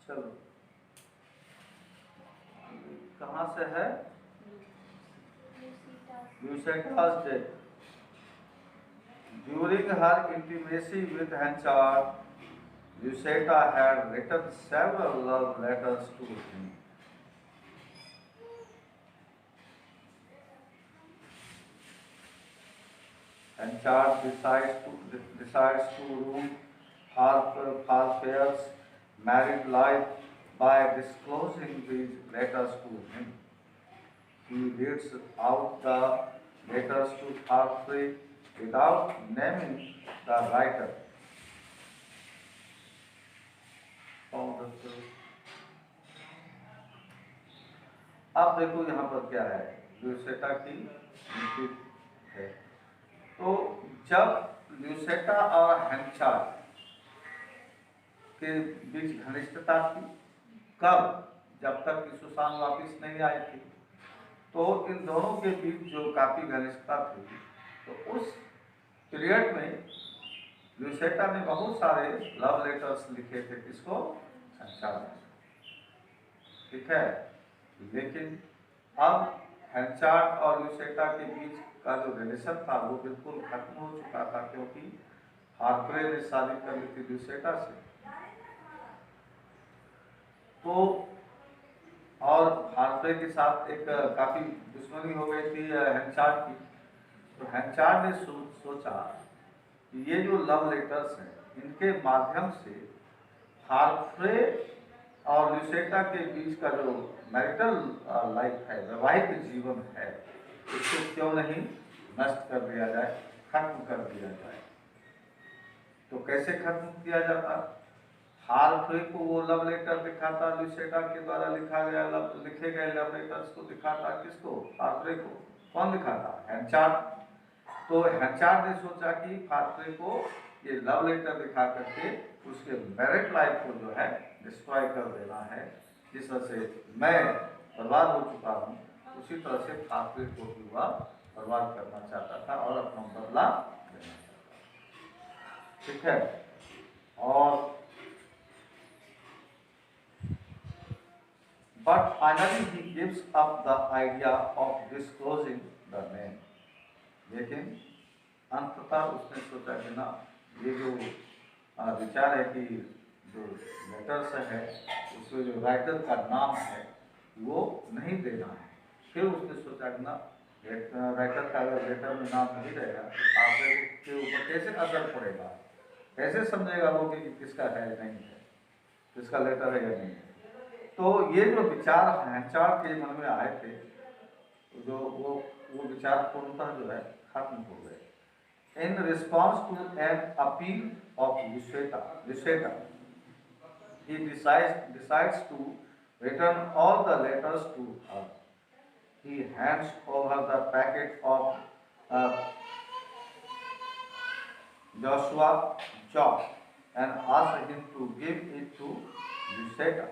चलो, कहाँ से है? ल्यूसेटा's death. During her intimacy with Henchard, Lucetta had written several love letters to him. Henchard decides to ruin Harfie's married life by disclosing these letters to him. He reads out the letters to Harfie without naming the writer. अब देखो यहाँ पर क्या है, ल्यूसेटा की मृत्यु है। तो जब ल्यूसेटा और हेंचार्ड के बीच घनिष्ठता थी, कब? जब तक कि सुसान वापिस नहीं आई थी। तो इन दोनों के बीच जो काफी घनिष्ठता थी, तो उस पीरियड में ल्यूसेटा ने बहुत सारे लव लेटर्स लिखे थे। किसको? हेंचार्ड। ठीक है। लेकिन अब हेंचार्ड और ल्यूसेटा के बीच का जो रिलेशन था वो बिल्कुल खत्म हो चुका था, क्योंकि हार्फे ने शादी कर ली थी ल्यूसेटा से। तो और हार्फे के साथ एक काफी दुश्मनी हो गई थी हेंचार्ड की। तो हेंचार्ड ने सोचा कि ये जो लव लेटर्स हैं, इनके माध्यम से हार्फे और ल्यूसेटा के बीच का जो मैरिटल लाइफ है, वैवाहिक जीवन है, इसको क्यों नहीं नष्ट कर दिया जाए, खत्म कर दिया जाए। तो कैसे खत्म किया जाता? हार्फे को वो लव लेटर दिखाता, ल्यूसेटा के द्वारा लिखे गए लव लेटर्स को दिखाता। किसको? हार्फे को। कौन दिखाता? हेंचार्ड। तो हेंचार्ड ने सोचा कि हार्फे को ये लव लेटर दिखा करके उसके मैरिड लाइफ को जो है डिस्ट्रॉय कर देना है। जिस तरह से मैं बर्बाद हो चुका हूँ, उसी तरह से हार्फे को भी वह बर्बाद करना चाहता था और अपना बदला लेना चाहता था। ठीक है। और but finally he gives up the idea of disclosing the name. लेकिन अंततः उसने सोचा कि ना, ये जो विचार है कि जो लेटर्स है उसमें जो राइटर का नाम है वो नहीं देना है। फिर उसने सोचा कि ना, राइटर का अगर लेटर में नाम नहीं रहेगा तो हार्फे के ऊपर कैसे असर पड़ेगा, कैसे समझेगा वो कि किसका है या नहीं है, किसका लेटर है या नहीं है। तो ये जो विचार हेंचार्ड के मन में आए थे, जो वो विचार पूर्णतः जो है खत्म हो गए। In response to an appeal of Lucetta, he decides to return all the letters to her. He hands over the packet of Joshua Job and asks him to give it to Lucetta.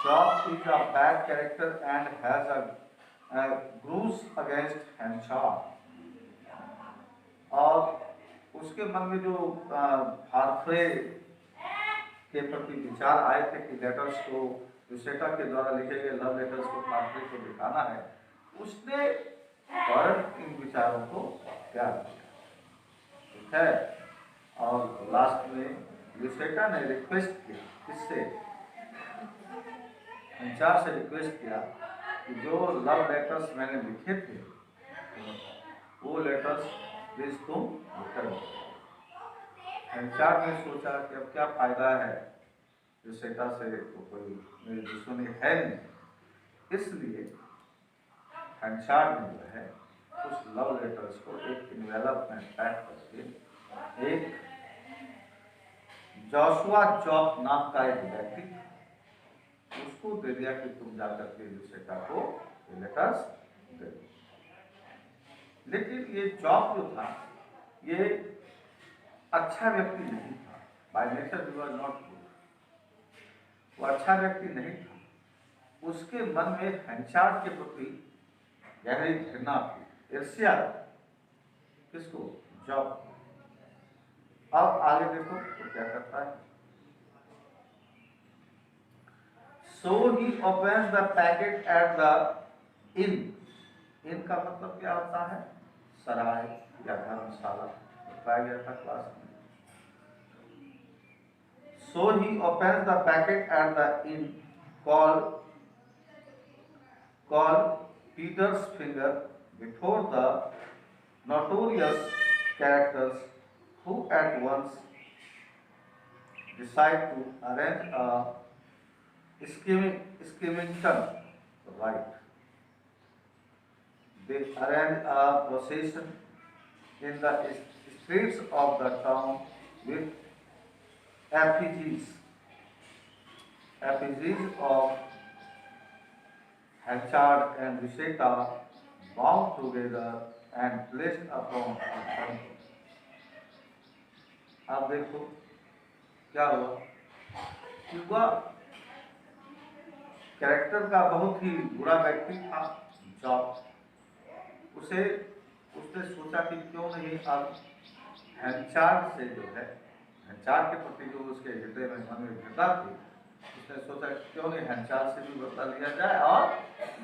Job is a bad character and has a grudge against Henchard. और उसके मन में जो हार्फे के प्रति विचार आए थे कि लेटर्स को ल्यूसेटा के द्वारा लिखे गए लव लेटर्स को हार्फे को दिखाना है, उसने फौरन इन विचारों को त्याग दिया। ठीक है। और लास्ट में ल्यूसेटा ने रिक्वेस्ट किया, किससे? हेंचार्ड से रिक्वेस्ट किया कि जो लव लेटर्स मैंने लिखे थे वो लेटर्स प्लीज तुम रिटर्न करो। हेंचार्ड ने सोचा कि अब क्या फायदा है, ल्यूसेटा से तो कोई मेरी दुश्मनी है नहीं, इसलिए हेंचार्ड ने जो है उस लव लेटर्स को एक इन्वेलप में पैक करके एक जोशुआ जॉब नाम का एक व्यक्ति उसको दे दिया कि तुम जाकर के ल्यूसेटा को ये लेटर्स दे दो। लेकिन ये जॉब जो था ये अच्छा व्यक्ति नहीं था, by nature he was not good. वो अच्छा व्यक्ति नहीं था। उसके मन में हेंचार्ड के प्रति गहरी घृणा थी, ईर्ष्या। किसको? जॉब। अब आगे देखो तो क्या करता है। So he opens the packet at the inn. इन का मतलब क्या होता है? सराय या धर्मशाला, बताया गया था क्लास में। So he opens the packet at the inn called Peter's Finger before the notorious characters, who at once decide to arrange a schemington rite. They arrange a procession in the streets of the town with effigies of Henchard and Lucetta bound together and placed upon a throne. अब देखो क्या हुआ कि वह character का बहुत ही बुरा व्यक्ति था जॉब। उसने सोचा कि क्यों नहीं अब हेंचार्ड से जो है, हेंचार्ड के प्रति जो उसके हृदय में मन में घृणा थी, उसने सोचा क्यों नहीं हेंचार्ड से भी बदला लिया जाए और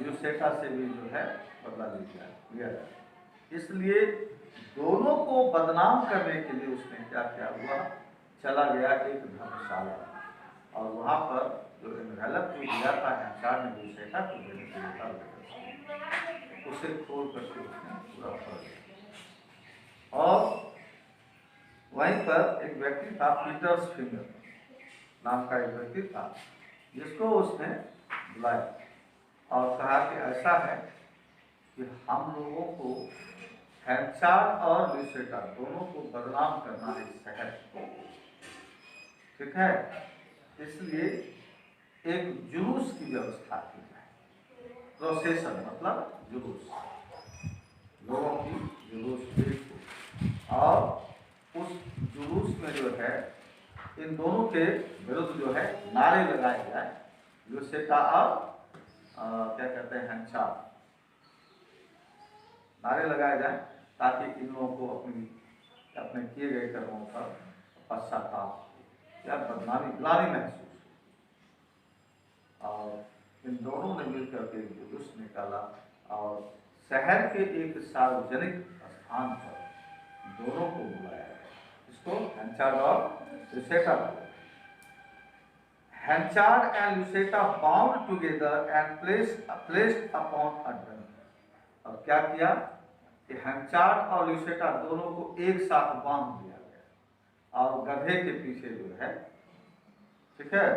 ल्यूसेटा से भी जो है बदला लिया जाए। इसलिए दोनों को बदनाम करने के लिए उसने क्या हुआ, चला गया एक धर्मशाला और वहां पर जो इन्वेलप जो दिया था हेंचार्ड ने ल्यूसेटा को देने के लिए, उसे खोल करके उसने पूरा पढ़ दिया। और वहीं पर एक व्यक्ति था, पीटर्स फिंगर नाम का एक व्यक्ति था, जिसको उसने बुलाया और कहा कि ऐसा है कि हम लोगों को हेंचार्ड और ल्यूसेटा दोनों को बदनाम करना है शहर, ठीक है, इसलिए एक जुलूस की व्यवस्था की जाए। प्रोसेशन मतलब जुलूस, लोगों की जुलूस, और उस जुलूस में जो है इन दोनों के विरुद्ध जो है नारे लगाए जाए, ल्यूसेटा और क्या कहते हैं हेंचार्ड, नारे लगाए जाए ताकि इन लोगों को अपने किए गए कर्मों पर पश्चाताप या बदनामी ग्लानि महसूस हो। और इन दोनों ने मिलकर के जुलूस निकाला और शहर के एक सार्वजनिक स्थान पर दोनों को बुलाया गया, इसको हेंचार्ड और Lucetta. Henchard and Lucetta bound together and placed upon a donkey. और क्या किया कि हेंचार्ड और ल्यूसेटा दोनों को एक साथ बांध दिया गया और गधे के पीछे जो है, ठीक है,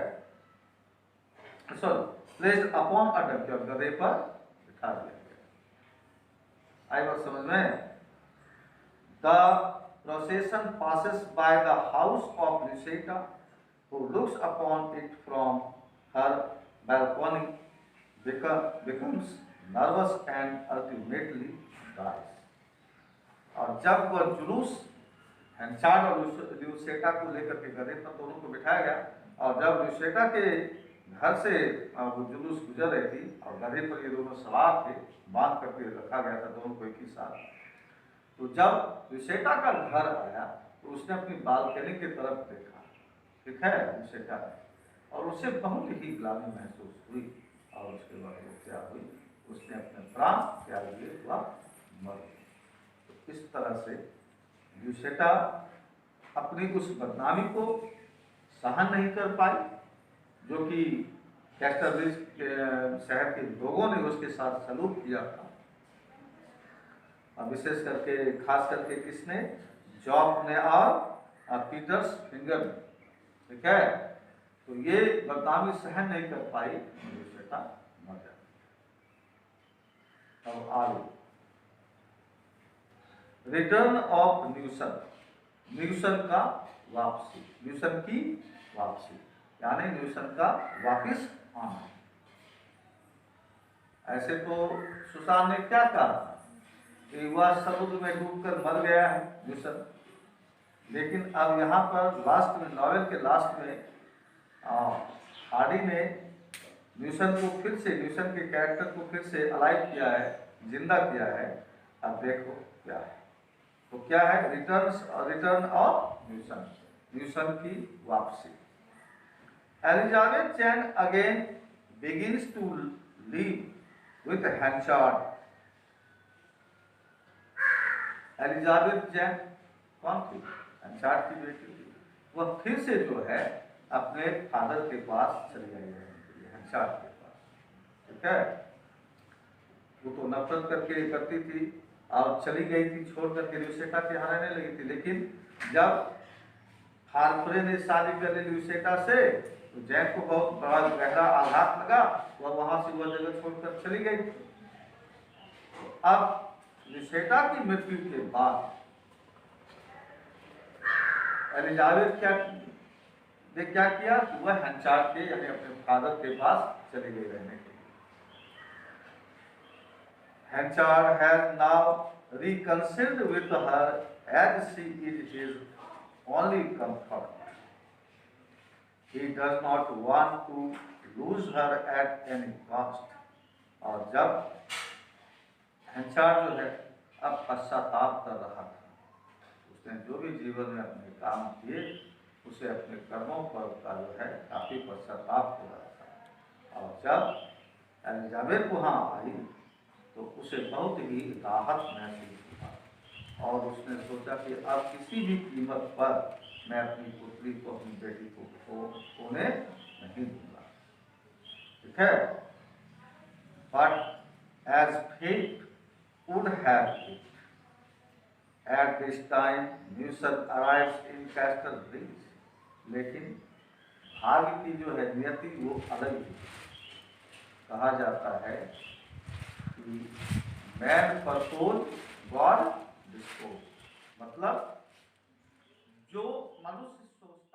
प्लेस्ड अपॉन अ डंकी, और गधे पर बिठा दिया गया। आई बात समझ में? The procession passes by the house of Lucetta, who looks upon it from her balcony, becomes nervous and ultimately dies. और जब वह जुलूस हेंचार्ड और ल्यूसेटा को लेकर के गधे पर दोनों को बिठाया गया, और जब ल्यूसेटा के घर से वो जुलूस गुजर रही थी और गधे पर ये दोनों सवार थे, बांध करके रखा गया था दोनों को एक ही साथ, तो जब ल्यूसेटा का घर आया तो उसने अपनी बालकनी की तरफ देखा, ठीक है, ल्यूसेटा, और उसे बहुत ही ग्लानि महसूस हुई और उसके बाद वो क्या हुई, उसने अपने प्राण त्याग दिए, वह मर गई। तो इस तरह से ल्यूसेटा अपनी उस बदनामी को सहन नहीं कर पाई जो कि कैस्टरविल्स के शहर के लोगों ने उसके साथ सलूक किया था, विशेष करके खास करके किसने, जॉब ने और पीटर्स फिंगर ने, ठीक है। तो ये बदनामी सहन नहीं कर पाई, ल्यूसेटा मर जाती। अब आगे रिटर्न ऑफ न्यूसन, न्यूसन का वापसी, न्यूसन की वापसी यानी न्यूसन का वापिस आना। ऐसे तो सुसान ने क्या कहा कि वह समुद्र में डूबकर मर गया है न्यूसन, लेकिन अब यहाँ पर लास्ट में, नॉवेल के लास्ट में हार्डी ने न्यूसन को फिर से, न्यूसन के कैरेक्टर को फिर से अलाइव किया है, जिंदा किया है। अब देखो क्या है, तो क्या है, रिटर्न ऑफ न्यूसन, न्यूसन की वापसी। Elizabeth chain again begins to live with Henchard. Elizabeth Jain कौन थी? हेंचार्ड की बेटी थी। वह फिर से जो है अपने फादर के पास चली आई रहने के लिए, हेंचार्ड के पास। ठीक है, वो तो नफरत करके करती थी और चली गई थी, छोड़ करके ल्यूसेटा के यहाँ रहने लगी थी। लेकिन जब हार्फ्रे ने शादी कर ली ल्यूसेटा से, तो जैन को बहुत बड़ा गहरा आघात लगा, वह वहां से वह जगह छोड़कर चली गई। तो अब ल्यूसेटा की मृत्यु के बाद एलिजाबेथ ने क्या किया कि वह हेंचार्ड के यानी अपने फादर के पास चली गई रहने के लिए। Henchard has now reconciled with her as she is his only comfort. He does not want to lose her at any cost. और जब हेंचार्ड जो है अब पश्चाताप कर रहा था, उसने जो भी जीवन में अपने काम किए उसे अपने कर्मों पर का जो है काफी पश्चाताप हो रहा था। और जब एलिजाबेथ वहाँ आई तो उसे बहुत ही राहत महसूस हुआ और उसने सोचा कि अब किसी भी कीमत पर मैं अपनी पुत्री को, अपनी बेटी को खोने नहीं दूंगा। ठीक है, but as fate would have it, at this time Newson arrives in Casterbridge. लेकिन भाग्य की जो है नियति वो अलग है। कहा जाता है मैन परसोल गॉड डिस्पोज, मतलब जो मनुष्य सोचता